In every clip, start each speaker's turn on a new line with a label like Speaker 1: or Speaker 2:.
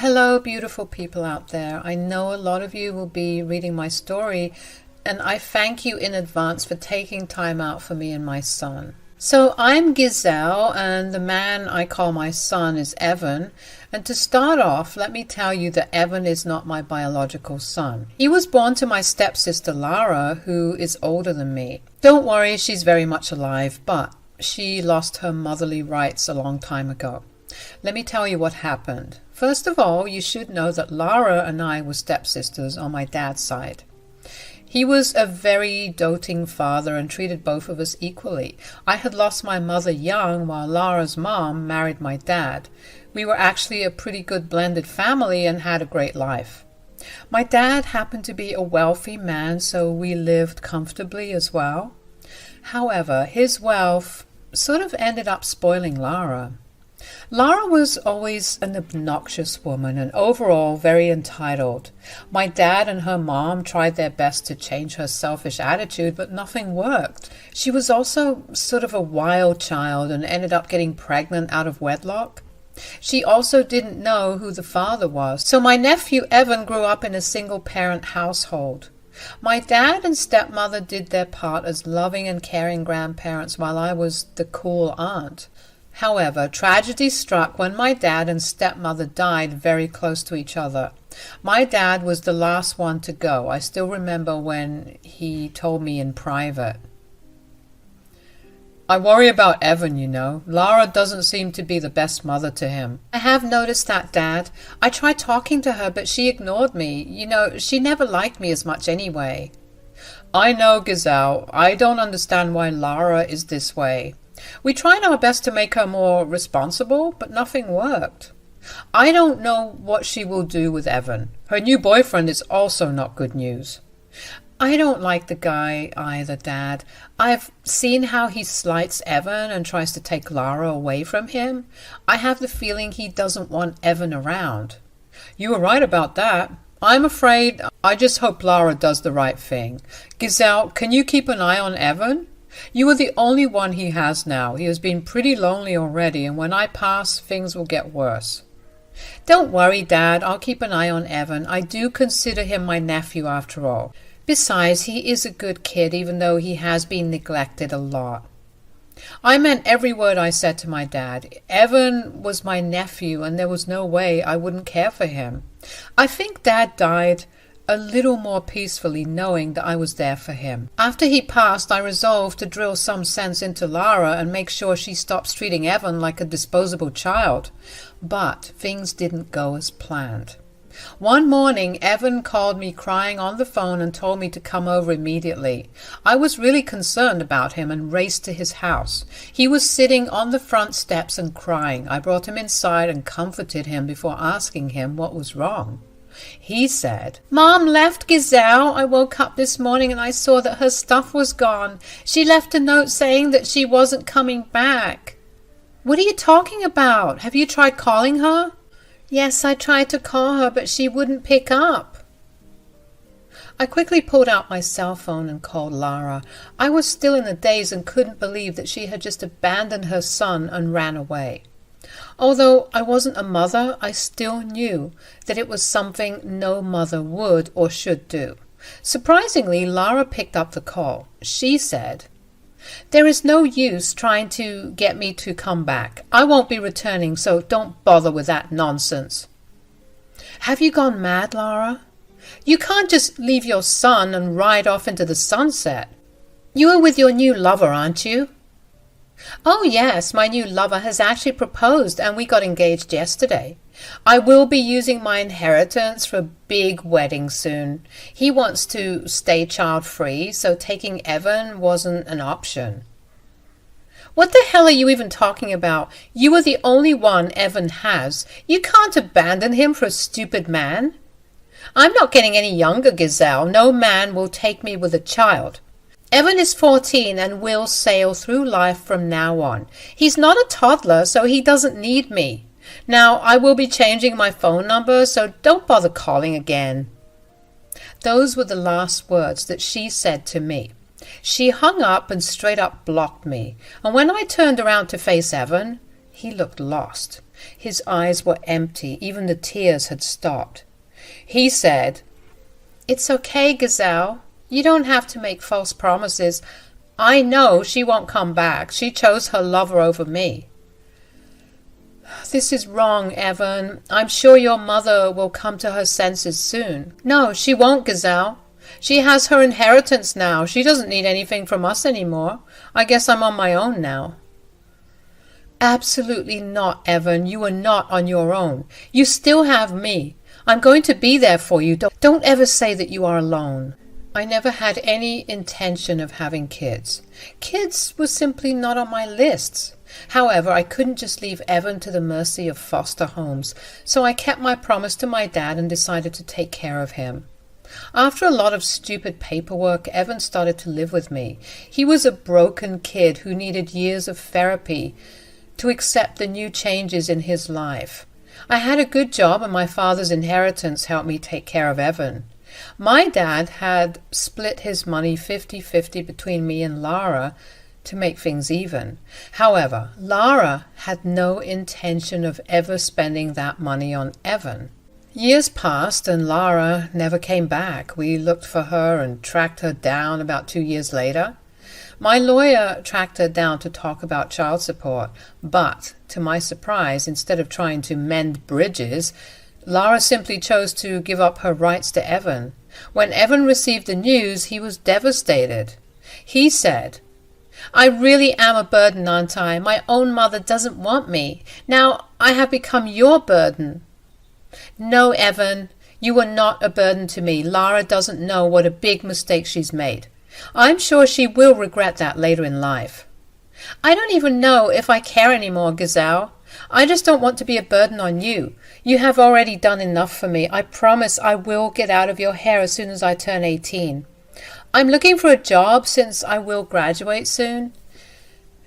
Speaker 1: Hello, beautiful people out there. I know a lot of you will be reading my story, and I thank you in advance for taking time out for me and my son. So I'm Giselle, and the man I call my son is Evan. And to start off, let me tell you that Evan is not my biological son. He was born to my stepsister Larah, who is older than me. Don't worry, she's very much alive, but she lost her motherly rights a long time ago. Let me tell you what happened. First of all, you should know that Larah and I were stepsisters on my dad's side. He was a very doting father and treated both of us equally. I had lost my mother young while Larah's mom married my dad. We were actually a pretty good blended family and had a great life. My dad happened to be a wealthy man, so we lived comfortably as well. However, his wealth sort of ended up spoiling Larah. Larah was always an obnoxious woman and overall very entitled. My dad and her mom tried their best to change her selfish attitude, but nothing worked. She was also sort of a wild child and ended up getting pregnant out of wedlock. She also didn't know who the father was, so my nephew Evan grew up in a single-parent household. My dad and stepmother did their part as loving and caring grandparents while I was the cool aunt. However, tragedy struck when my dad and stepmother died very close to each other. My dad was the last one to go. I still remember when he told me in private. I worry about Evan, you know. Larah doesn't seem to be the best mother to him. I have noticed that, Dad. I tried talking to her, but she ignored me. You know, she never liked me as much anyway. I know, Giselle. I don't understand why Larah is this way. We tried our best to make her more responsible, but nothing worked. I don't know what she will do with Evan. Her new boyfriend is also not good news. I don't like the guy either, Dad. I've seen how he slights Evan and tries to take Larah away from him. I have the feeling he doesn't want Evan around. You were right about that. I'm afraid I just hope Larah does the right thing. Giselle, can you keep an eye on Evan? You are the only one he has now. He has been pretty lonely already, and when I pass, things will get worse. Don't worry, Dad. I'll keep an eye on Evan. I do consider him my nephew after all. Besides, he is a good kid, even though he has been neglected a lot. I meant every word I said to my dad. Evan was my nephew, and there was no way I wouldn't care for him. I think Dad died a little more peacefully knowing that I was there for him. After he passed, I resolved to drill some sense into Larah and make sure she stops treating Evan like a disposable child. But things didn't go as planned. One morning, Evan called me crying on the phone and told me to come over immediately. I was really concerned about him and raced to his house. He was sitting on the front steps and crying. I brought him inside and comforted him before asking him what was wrong. He said, Mom left Giselle. I woke up this morning and I saw that her stuff was gone. She left a note saying that she wasn't coming back. What are you talking about? Have you tried calling her? Yes, I tried to call her, but she wouldn't pick up. I quickly pulled out my cell phone and called Larah. I was still in a daze and couldn't believe that she had just abandoned her son and ran away. Although I wasn't a mother, I still knew that it was something no mother would or should do. Surprisingly, Larah picked up the call. She said, There is no use trying to get me to come back. I won't be returning, so don't bother with that nonsense. Have you gone mad, Larah? You can't just leave your son and ride off into the sunset. You are with your new lover, aren't you? Oh, yes, my new lover has actually proposed and we got engaged yesterday. I will be using my inheritance for a big wedding soon. He wants to stay child-free, so taking Evan wasn't an option. What the hell are you even talking about? You are the only one Evan has. You can't abandon him for a stupid man. I'm not getting any younger, Giselle. No man will take me with a child. Evan is 14 and will sail through life from now on. He's not a toddler, so he doesn't need me. Now, I will be changing my phone number, so don't bother calling again. Those were the last words that she said to me. She hung up and straight up blocked me, and when I turned around to face Evan, he looked lost. His eyes were empty. Even the tears had stopped. He said, "It's okay, Giselle. You don't have to make false promises. I know she won't come back. She chose her lover over me." "This is wrong, Evan. I'm sure your mother will come to her senses soon." "No, she won't, Giselle. She has her inheritance now. She doesn't need anything from us anymore. I guess I'm on my own now." "Absolutely not, Evan. You are not on your own. You still have me. I'm going to be there for you. Don't ever say that you are alone." I never had any intention of having kids. Kids were simply not on my lists. However, I couldn't just leave Evan to the mercy of foster homes, so I kept my promise to my dad and decided to take care of him. After a lot of stupid paperwork, Evan started to live with me. He was a broken kid who needed years of therapy to accept the new changes in his life. I had a good job and my father's inheritance helped me take care of Evan. My dad had split his money 50-50 between me and Larah to make things even. However, Larah had no intention of ever spending that money on Evan. Years passed and Larah never came back. We looked for her and tracked her down about 2 years later. My lawyer tracked her down to talk about child support, but, to my surprise, instead of trying to mend bridges, Larah simply chose to give up her rights to Evan. When Evan received the news, he was devastated. He said, "I really am a burden, aren't I? My own mother doesn't want me. Now I have become your burden." "No, Evan, you are not a burden to me. Larah doesn't know what a big mistake she's made. I'm sure she will regret that later in life." "I don't even know if I care anymore, Giselle. I just don't want to be a burden on you. You have already done enough for me. I promise I will get out of your hair as soon as I turn 18. I'm looking for a job since I will graduate soon.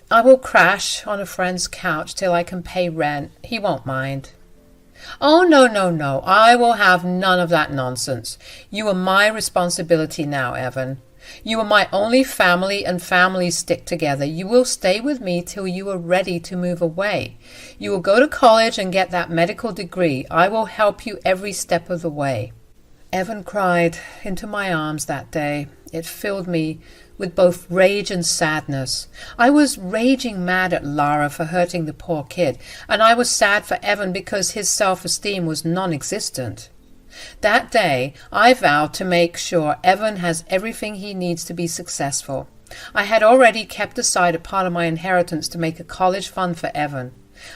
Speaker 1: I will crash on a friend's couch till I can pay rent. He won't mind." "Oh, no, no, no. I will have none of that nonsense. You are my responsibility now, Evan. You are my only family, and families stick together. You will stay with me till you are ready to move away. You will go to college and get that medical degree. I will help you every step of the way." Evan cried into my arms that day. It filled me with both rage and sadness. I was raging mad at Larah for hurting the poor kid, and I was sad for Evan because his self-esteem was non-existent. That day, I vowed to make sure Evan has everything he needs to be successful. I had already kept aside a part of my inheritance to make a college fund for Evan.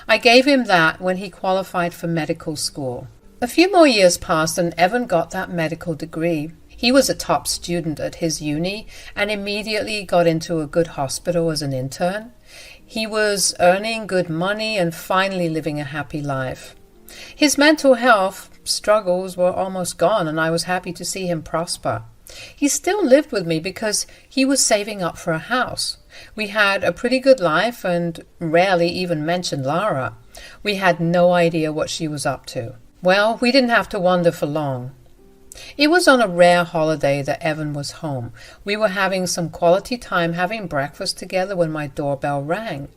Speaker 1: I gave him that when he qualified for medical school. A few more years passed and Evan got that medical degree. He was a top student at his uni and immediately got into a good hospital as an intern. He was earning good money and finally living a happy life. His mental health struggles were almost gone, and I was happy to see him prosper. He still lived with me because he was saving up for a house. We had a pretty good life and rarely even mentioned Larah. We had no idea what she was up to. Well, we didn't have to wonder for long. It was on a rare holiday that Evan was home. We were having some quality time having breakfast together when my doorbell rang.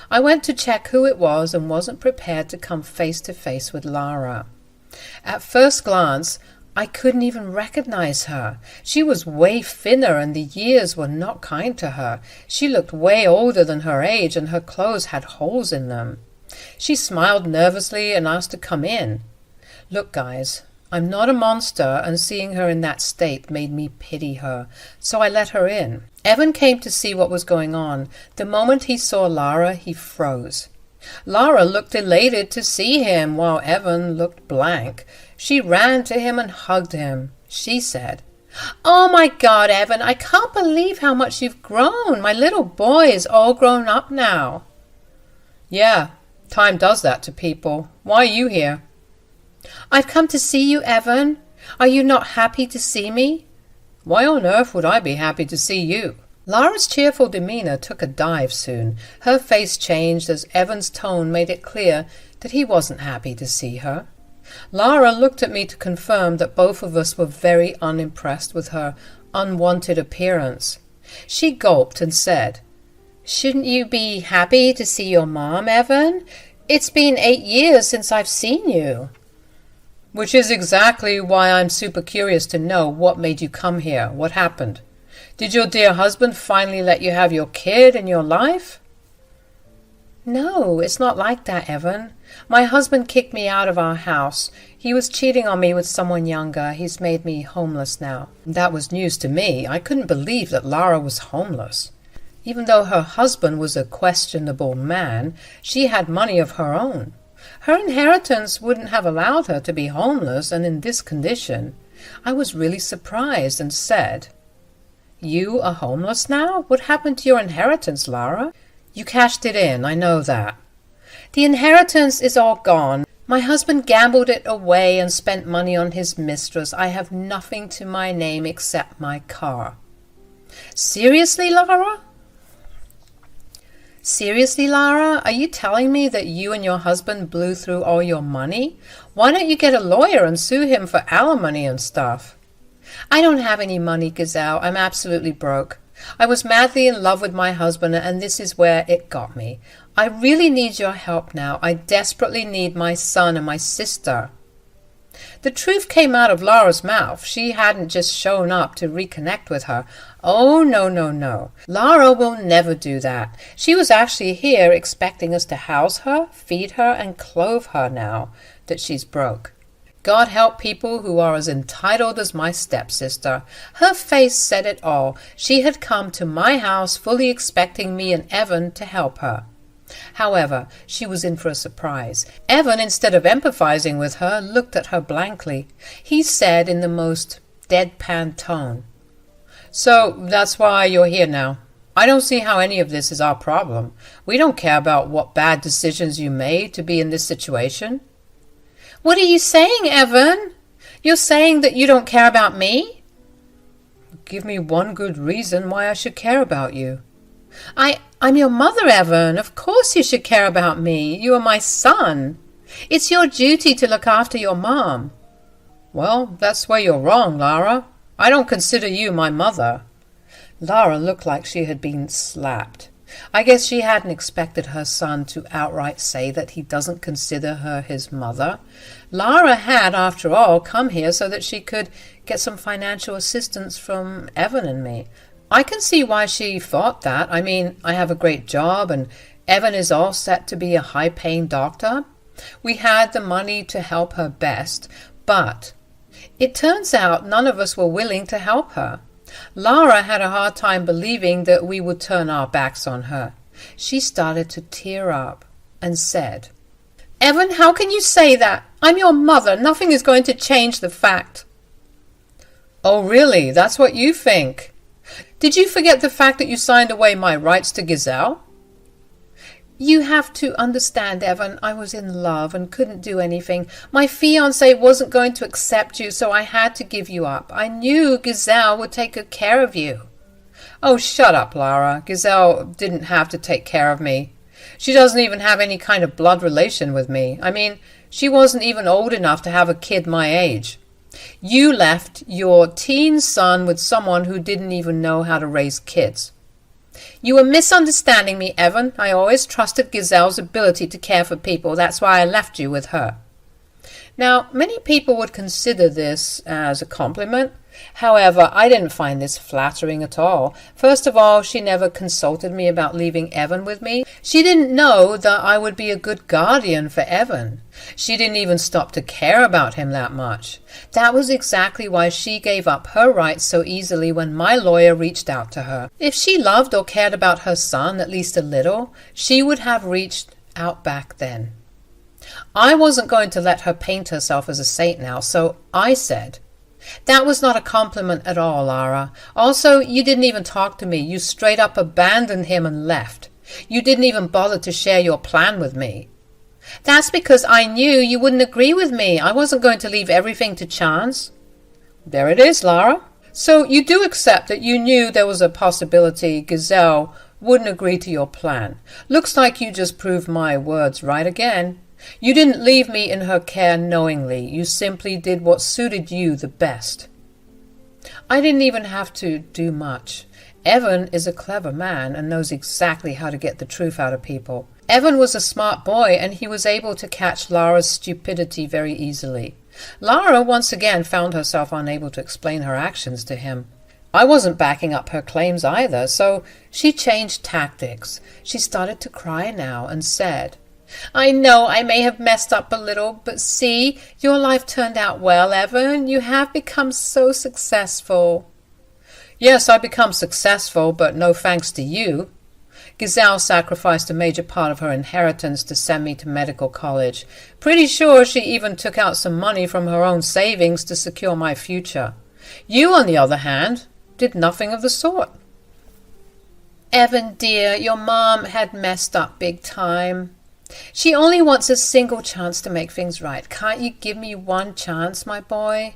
Speaker 1: I went to check who it was and wasn't prepared to come face to face with Larah. At first glance, I couldn't even recognize her. She was way thinner and the years were not kind to her. She looked way older than her age and her clothes had holes in them. She smiled nervously and asked to come in. Look, guys, I'm not a monster, and seeing her in that state made me pity her, so I let her in. Evan came to see what was going on. The moment he saw Larah, he froze. Larah looked elated to see him, while Evan looked blank. She ran to him and hugged him. She said, "Oh my God, Evan, I can't believe how much you've grown. My little boy is all grown up now." "Yeah, time does that to people. Why are you here?" "I've come to see you, Evan. Are you not happy to see me?" "Why on earth would I be happy to see you?" Larah's cheerful demeanor took a dive soon. Her face changed as Evan's tone made it clear that he wasn't happy to see her. Larah looked at me to confirm that both of us were very unimpressed with her unwanted appearance. She gulped and said, "Shouldn't you be happy to see your mom, Evan? It's been 8 years since I've seen you. Which is exactly why I'm super curious to know what made you come here. What happened? Did your dear husband finally let you have your kid in your life? No, it's not like that, Evan. My husband kicked me out of our house. He was cheating on me with someone younger. He's made me homeless now. That was news to me. I couldn't believe that Larah was homeless. Even though her husband was a questionable man, she had money of her own. Her inheritance wouldn't have allowed her to be homeless and in this condition. I was really surprised and said, "You are homeless now? What happened to your inheritance, Larah?" "You cashed it in, I know that." "The inheritance is all gone. My husband gambled it away and spent money on his mistress. I have nothing to my name except my car." Seriously, Larah? Seriously, Larah? Are you telling me that you and your husband blew through all your money? Why don't you get a lawyer and sue him for alimony and stuff? I don't have any money, Giselle. I'm absolutely broke. I was madly in love with my husband, and this is where it got me. I really need your help now. I desperately need my son and my sister. The truth came out of Larah's mouth. She hadn't just shown up to reconnect with her. Oh, no, no, no. Larah will never do that. She was actually here expecting us to house her, feed her, and clothe her now that she's broke. God help people who are as entitled as my stepsister. Her face said it all. She had come to my house fully expecting me and Evan to help her. However, she was in for a surprise. Evan, instead of empathizing with her, looked at her blankly. He said in the most deadpan tone, "So that's why you're here now. I don't see how any of this is our problem. We don't care about what bad decisions you made to be in this situation." "What are you saying, Evan? You're saying that you don't care about me?" "Give me one good reason why I should care about you." I'm your mother, Evan. Of course you should care about me. You are my son. It's your duty to look after your mom." "Well, that's where you're wrong, Larah. I don't consider you my mother." Larah looked like she had been slapped. I guess she hadn't expected her son to outright say that he doesn't consider her his mother. Larah had, after all, come here so that she could get some financial assistance from Evan and me. I can see why she thought that. I mean, I have a great job and Evan is all set to be a high-paying doctor. We had the money to help her best, but it turns out none of us were willing to help her. Larah had a hard time believing that we would turn our backs on her. She started to tear up and said, "Evan, how can you say that? I'm your mother. Nothing is going to change the fact." "Oh, really? That's what you think? Did you forget the fact that you signed away my rights to Giselle?" "You have to understand, Evan, I was in love and couldn't do anything. My fiancé wasn't going to accept you, so I had to give you up. I knew Giselle would take good care of you." "Oh, shut up, Larah. Giselle didn't have to take care of me. She doesn't even have any kind of blood relation with me. I mean, she wasn't even old enough to have a kid my age. You left your teen son with someone who didn't even know how to raise kids." "You are misunderstanding me, Evan. I always trusted Giselle's ability to care for people. That's why I left you with her." Now, many people would consider this as a compliment. However, I didn't find this flattering at all. First of all, she never consulted me about leaving Evan with me. She didn't know that I would be a good guardian for Evan. She didn't even stop to care about him that much. That was exactly why she gave up her rights so easily when my lawyer reached out to her. If she loved or cared about her son at least a little, she would have reached out back then. I wasn't going to let her paint herself as a saint now, so I said, "That was not a compliment at all, Larah. Also, you didn't even talk to me. You straight up abandoned him and left. You didn't even bother to share your plan with me." "That's because I knew you wouldn't agree with me. I wasn't going to leave everything to chance." "There it is, Larah. So you do accept that you knew there was a possibility Giselle wouldn't agree to your plan. Looks like you just proved my words right again. You didn't leave me in her care knowingly. You simply did what suited you the best." I didn't even have to do much. Evan is a clever man and knows exactly how to get the truth out of people. Evan was a smart boy, and he was able to catch Larah's stupidity very easily. Larah once again found herself unable to explain her actions to him. I wasn't backing up her claims either, so she changed tactics. She started to cry now and said, "I know I may have messed up a little, but see, your life turned out well, Evan. You have become so successful." "Yes, I've become successful, but no thanks to you. Giselle sacrificed a major part of her inheritance to send me to medical college. Pretty sure she even took out some money from her own savings to secure my future. You, on the other hand, did nothing of the sort." "Evan, dear, your mom had messed up big time. She only wants a single chance to make things right. Can't you give me one chance, my boy?"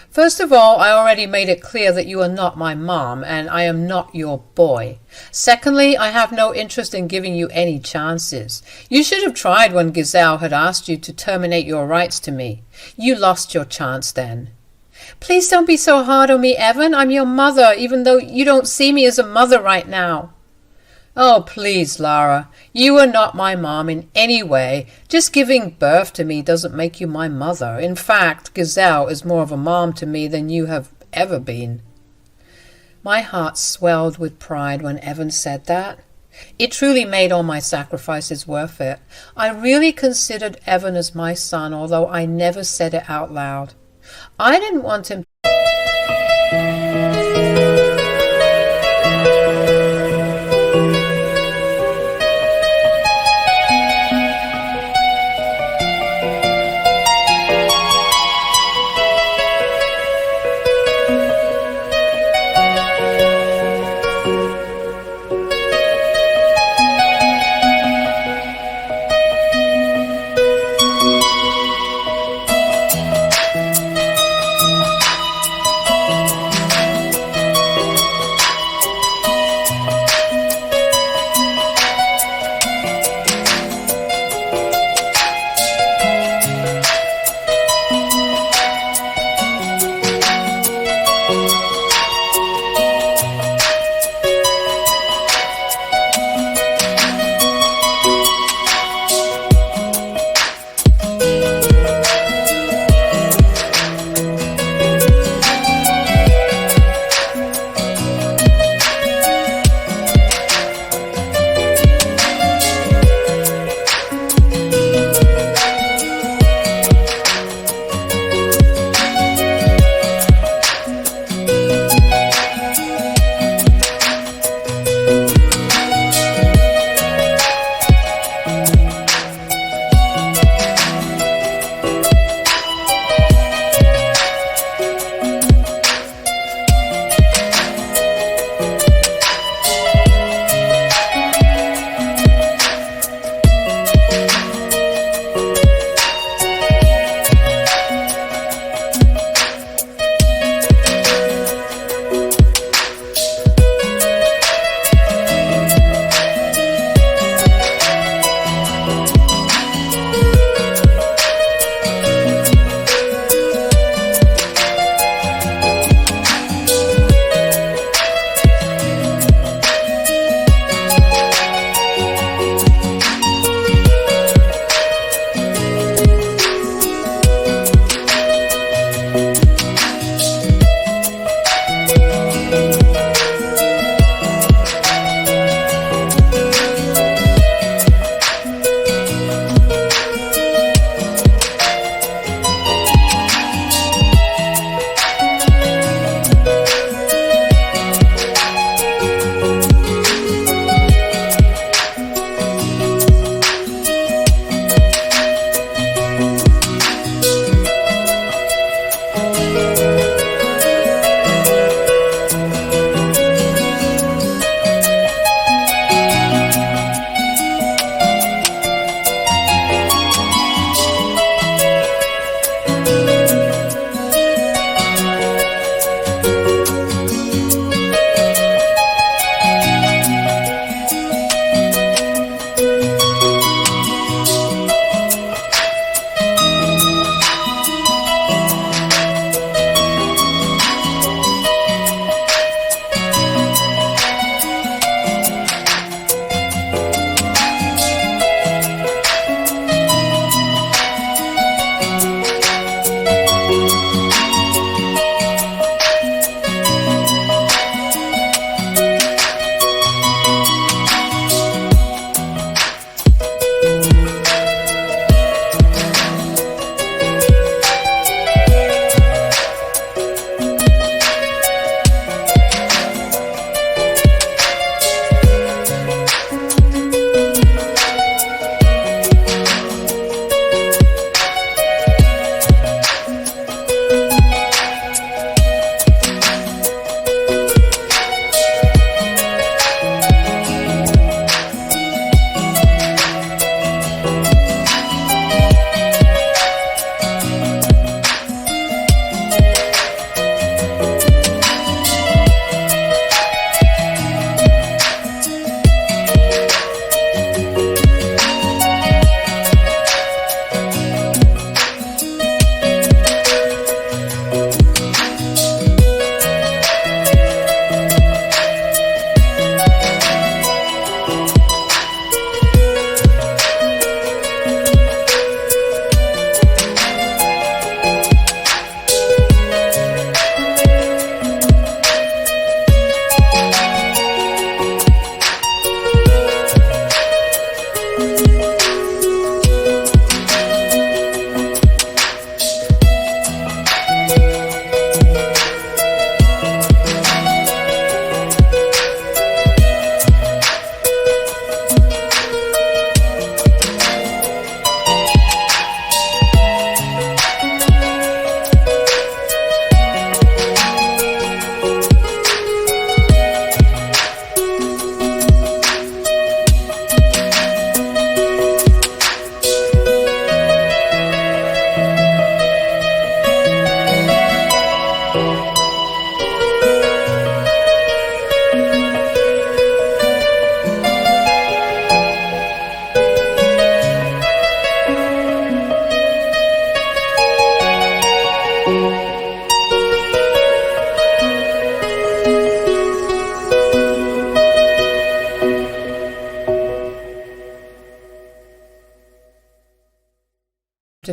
Speaker 1: "First of all, I already made it clear that you are not my mom, and I am not your boy. Secondly, I have no interest in giving you any chances. You should have tried when Giselle had asked you to terminate your rights to me. You lost your chance then." "Please don't be so hard on me, Evan. I'm your mother, even though you don't see me as a mother right now." "Oh, please, Larah. You are not my mom in any way. Just giving birth to me doesn't make you my mother. In fact, Giselle is more of a mom to me than you have ever been." My heart swelled with pride when Evan said that. It truly made all my sacrifices worth it. I really considered Evan as my son, although I never said it out loud. I didn't want him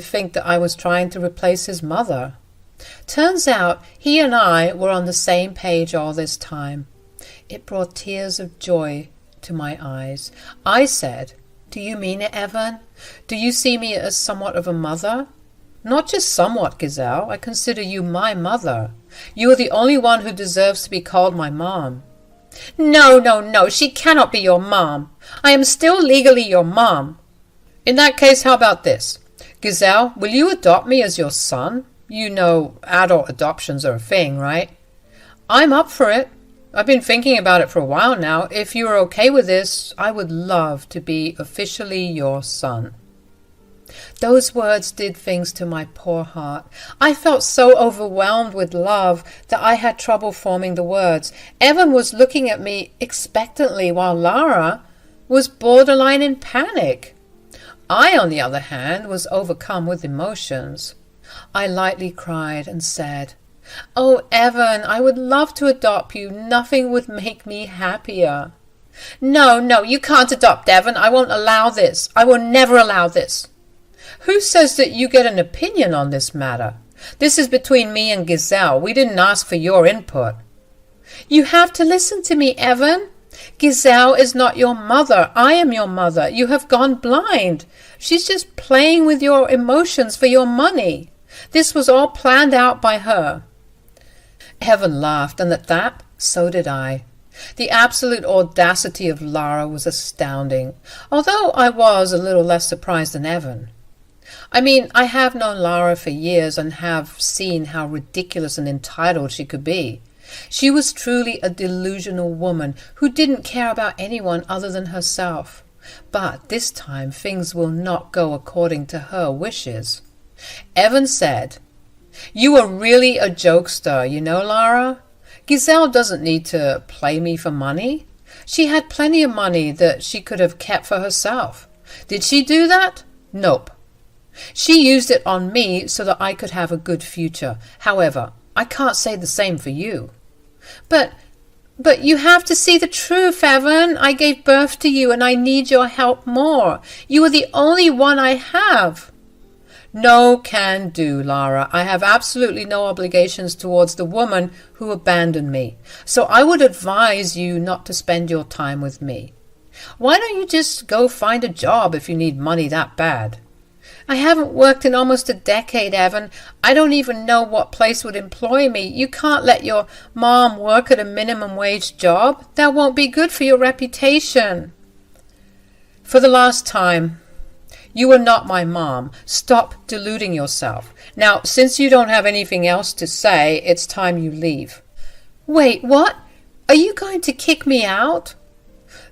Speaker 1: think that I was trying to replace his mother. Turns out he and I were on the same page all this time. It brought tears of joy to my eyes. I said, "Do you mean it, Evan? Do you see me as somewhat of a mother?" "Not just somewhat, Giselle. I consider you my mother. You are the only one who deserves to be called my mom." "No, no, no, she cannot be your mom. I am still legally your mom." "In that case, how about this? Giselle, will you adopt me as your son? You know, adult adoptions are a thing, right?" "I'm up for it. I've been thinking about it for a while now. If you are okay with this, I would love to be officially your son." Those words did things to my poor heart. I felt so overwhelmed with love that I had trouble forming the words. Evan was looking at me expectantly while Larah was borderline in panic. I, on the other hand, was overcome with emotions. I lightly cried and said, "Oh, Evan, I would love to adopt you. Nothing would make me happier." "No, no, you can't adopt Evan. I won't allow this. I will never allow this." "Who says that you get an opinion on this matter? This is between me and Giselle. We didn't ask for your input." "You have to listen to me, Evan. Giselle is not your mother. I am your mother. You have gone blind. She's just playing with your emotions for your money. This was all planned out by her." Evan laughed, and at that, so did I. The absolute audacity of Larah was astounding, although I was a little less surprised than Evan. I mean, I have known Larah for years and have seen how ridiculous and entitled she could be. She was truly a delusional woman who didn't care about anyone other than herself. But this time things will not go according to her wishes. Evan said, "You are really a jokester, you know, Larah. Giselle doesn't need to play me for money. She had plenty of money that she could have kept for herself. Did she do that? Nope. She used it on me so that I could have a good future. However, I can't say the same for you." But you have to see the truth, Evan. I gave birth to you and I need your help more. You are the only one I have." "No can do, Larah. I have absolutely no obligations towards the woman who abandoned me, so I would advise you not to spend your time with me. Why don't you just go find a job if you need money that bad?" "I haven't worked in almost a decade, Evan. I don't even know what place would employ me. You can't let your mom work at a minimum wage job. That won't be good for your reputation." "For the last time, you are not my mom. Stop deluding yourself. Now, since you don't have anything else to say, it's time you leave." "Wait, what? Are you going to kick me out?"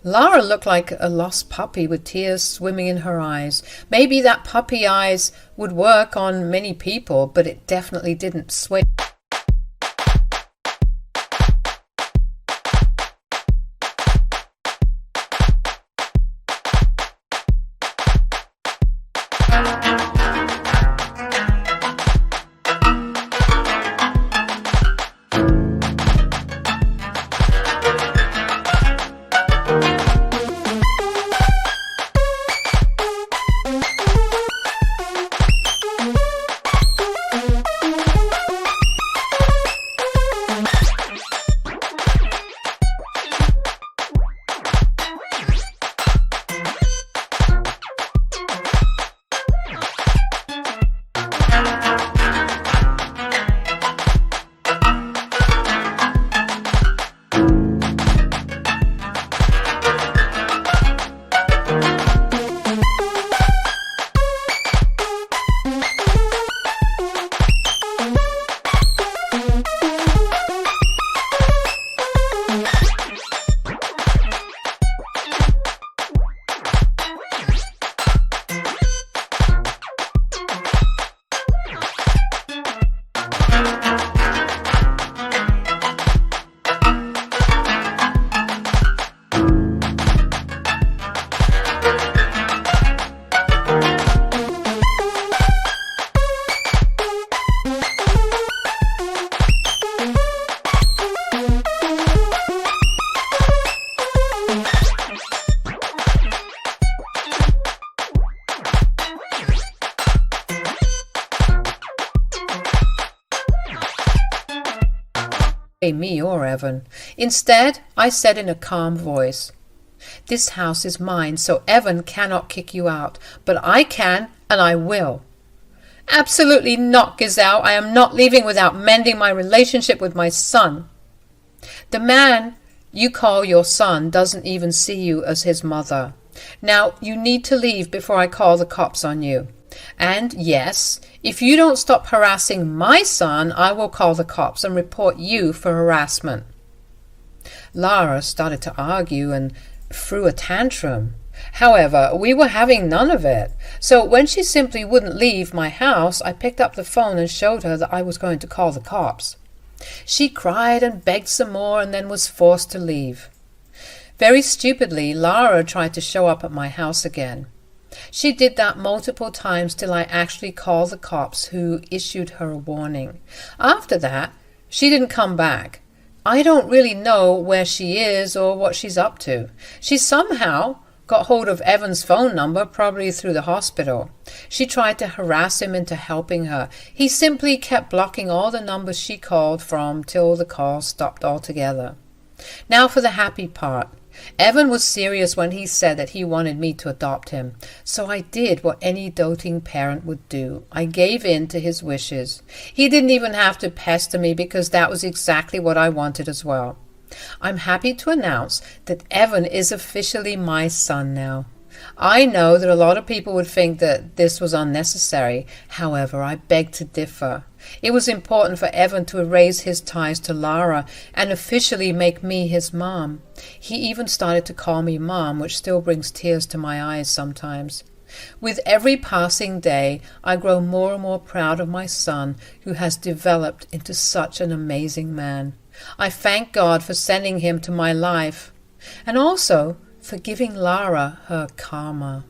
Speaker 1: Larah looked like a lost puppy with tears swimming in her eyes. Maybe that puppy eyes would work on many people, but it definitely didn't sway. Me or Evan. Instead, I said in a calm voice, "This house is mine, so Evan cannot kick you out, but I can, and I will." "Absolutely not, Giselle. I am not leaving without mending my relationship with my son." "The man you call your son doesn't even see you as his mother. Now, you need to leave before I call the cops on you. And yes, if you don't stop harassing my son, I will call the cops and report you for harassment." Larah started to argue and threw a tantrum. However, we were having none of it. So when she simply wouldn't leave my house, I picked up the phone and showed her that I was going to call the cops. She cried and begged some more and then was forced to leave. Very stupidly, Larah tried to show up at my house again. She did that multiple times till I actually called the cops, who issued her a warning. After that, she didn't come back. I don't really know where she is or what she's up to. She somehow got hold of Evan's phone number, probably through the hospital. She tried to harass him into helping her. He simply kept blocking all the numbers she called from till the calls stopped altogether. Now for the happy part. Evan was serious when he said that he wanted me to adopt him, so I did what any doting parent would do. I gave in to his wishes. He didn't even have to pester me because that was exactly what I wanted as well. I'm happy to announce that Evan is officially my son now. I know that a lot of people would think that this was unnecessary. However, I beg to differ. It was important for Evan to erase his ties to Larah and officially make me his mom. He even started to call me mom, which still brings tears to my eyes sometimes. With every passing day, I grow more and more proud of my son, who has developed into such an amazing man. I thank God for sending him to my life, and also for giving Larah her karma.